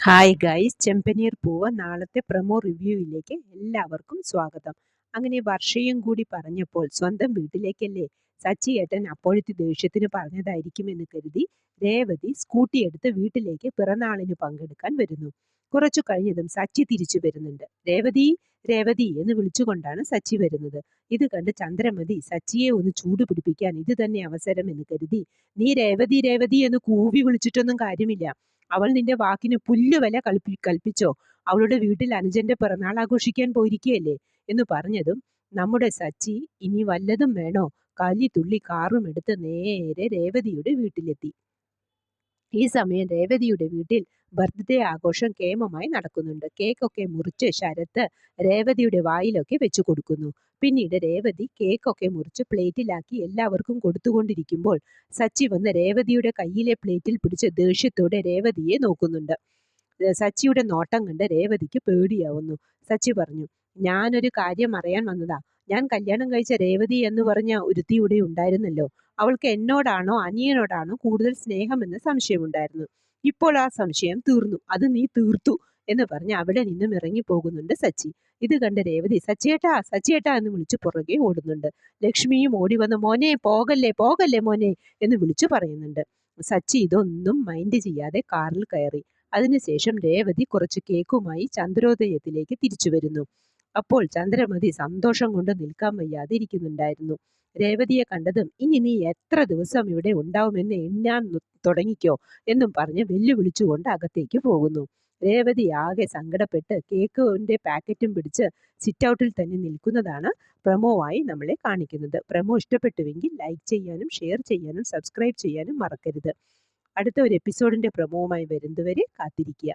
Hi guys, ചെമ്പനീർ പൂവ് നാളത്തെ promo റിവ്യൂവിലേക്ക് എല്ലാവർക്കും സ്വാഗതം. അങ്ങനെ വർഷയും കൂടി പറഞ്ഞപ്പോൾ സ്വന്തം വീട്ടിലേക്കല്ലേ സച്ചി ഏട്ടൻ അപ്പോഴത്തെ ദേഷ്യത്തിന് പറഞ്ഞതായിരിക്കുമെന്ന് കരുതി രേവതി സ്കൂട്ടി എടുത്ത് വീട്ടിലേക്ക് പിറന്നാളിന് പങ്കെടുക്കാൻ വരുന്നു. കുറച്ചു കഴിഞ്ഞതും സച്ചി തിരിച്ചു വരുന്നുണ്ട്. രേവതി രേവതി എന്ന് വിളിച്ചുകൊണ്ടാണ് സച്ചി വരുന്നത്. ഇത് കണ്ട് ചന്ദ്രമതി സച്ചിയെ ഒന്ന് ചൂട് പിടിപ്പിക്കാൻ ഇത് തന്നെ അവസരം എന്ന് കരുതി, നീ രേവതി രേവതി എന്ന് കൂവി വിളിച്ചിട്ടൊന്നും കാര്യമില്ല, അവൾ നിന്റെ വാക്കിന് പുല്ലുവില കൽപ്പിച്ചോ, അവളുടെ വീട്ടിൽ അനുജന്റെ പിറന്നാൾ ആഘോഷിക്കാൻ പോയിരിക്കുകയല്ലേ എന്ന് പറഞ്ഞതും നമ്മുടെ സച്ചി ഇനി വല്ലതും വേണോ കലി തുള്ളി കാറും എടുത്ത് നേരെ രേവതിയുടെ വീട്ടിലെത്തി. ഈ സമയം രേവതിയുടെ വീട്ടിൽ ബർത്ത്ഡേ ആഘോഷം കേമമായി നടക്കുന്നുണ്ട്. കേക്കൊക്കെ മുറിച്ച് ശരത്ത് രേവതിയുടെ വായിലൊക്കെ വെച്ചു കൊടുക്കുന്നു. പിന്നീട് രേവതി കേക്കൊക്കെ മുറിച്ച് പ്ലേറ്റിലാക്കി എല്ലാവർക്കും കൊടുത്തുകൊണ്ടിരിക്കുമ്പോൾ സച്ചി വന്ന് രേവതിയുടെ കയ്യിലെ പ്ലേറ്റിൽ പിടിച്ച് ദേഷ്യത്തോടെ രേവതിയെ നോക്കുന്നുണ്ട്. സച്ചിയുടെ നോട്ടം കണ്ട് രേവതിക്ക് പേടിയാവുന്നു. സച്ചി പറഞ്ഞു, ഞാനൊരു കാര്യം അറിയാൻ വന്നതാ. ഞാൻ കല്യാണം കഴിച്ച രേവതി എന്ന് പറഞ്ഞ ഒരുത്തി ഇവിടെ ഉണ്ടായിരുന്നല്ലോ. അവൾക്ക് എന്നോടാണോ അനിയനോടാണോ കൂടുതൽ സ്നേഹമെന്ന് സംശയമുണ്ടായിരുന്നു. ഇപ്പോൾ ആ സംശയം തീർന്നു, അത് നീ തീർത്തു എന്ന് പറഞ്ഞ് അവിടെ നിന്നും ഇറങ്ങിപ്പോകുന്നുണ്ട് സച്ചി. ഇത് കണ്ട് രേവതി സച്ചിയേട്ടാ സച്ചിയേട്ടാ എന്ന് വിളിച്ച് പുറകെ ഓടുന്നുണ്ട്. ലക്ഷ്മിയും ഓടി വന്ന് മോനെ പോകല്ലേ പോകല്ലേ മോനെ എന്ന് വിളിച്ചു പറയുന്നുണ്ട്. സച്ചി ഇതൊന്നും മൈൻഡ് ചെയ്യാതെ കാറിൽ കയറി. അതിനുശേഷം രേവതി കുറച്ച് കേക്കുമായി ചന്ദ്രോദയത്തിലേക്ക് തിരിച്ചു വരുന്നു. അപ്പോൾ ചന്ദ്രമതി സന്തോഷം കൊണ്ട് നിൽക്കാൻ വയ്യാതെ ഇരിക്കുന്നുണ്ടായിരുന്നു. രേവതിയെ കണ്ടതും ഇനി നീ എത്ര ദിവസം ഇവിടെ ഉണ്ടാവുമെന്ന് എണ്ണാൻ തുടങ്ങിക്കോ എന്നും പറഞ്ഞ് വെല്ലുവിളിച്ചുകൊണ്ട് അകത്തേക്ക് പോകുന്നു. രേവതി ആകെ സങ്കടപ്പെട്ട് കേക്കിന്റെ പാക്കറ്റും പിടിച്ച് സിറ്റ് ഔട്ടിൽ തന്നെ നിൽക്കുന്നതാണ് പ്രമോവായി നമ്മളെ കാണിക്കുന്നത്. പ്രമോ ഇഷ്ടപ്പെട്ടുവെങ്കിൽ ലൈക്ക് ചെയ്യാനും ഷെയർ ചെയ്യാനും സബ്സ്ക്രൈബ് ചെയ്യാനും മറക്കരുത്. അടുത്ത ഒരു എപ്പിസോഡിന്റെ പ്രമോവുമായി വരുന്നതുവരെ കാത്തിരിക്കുക.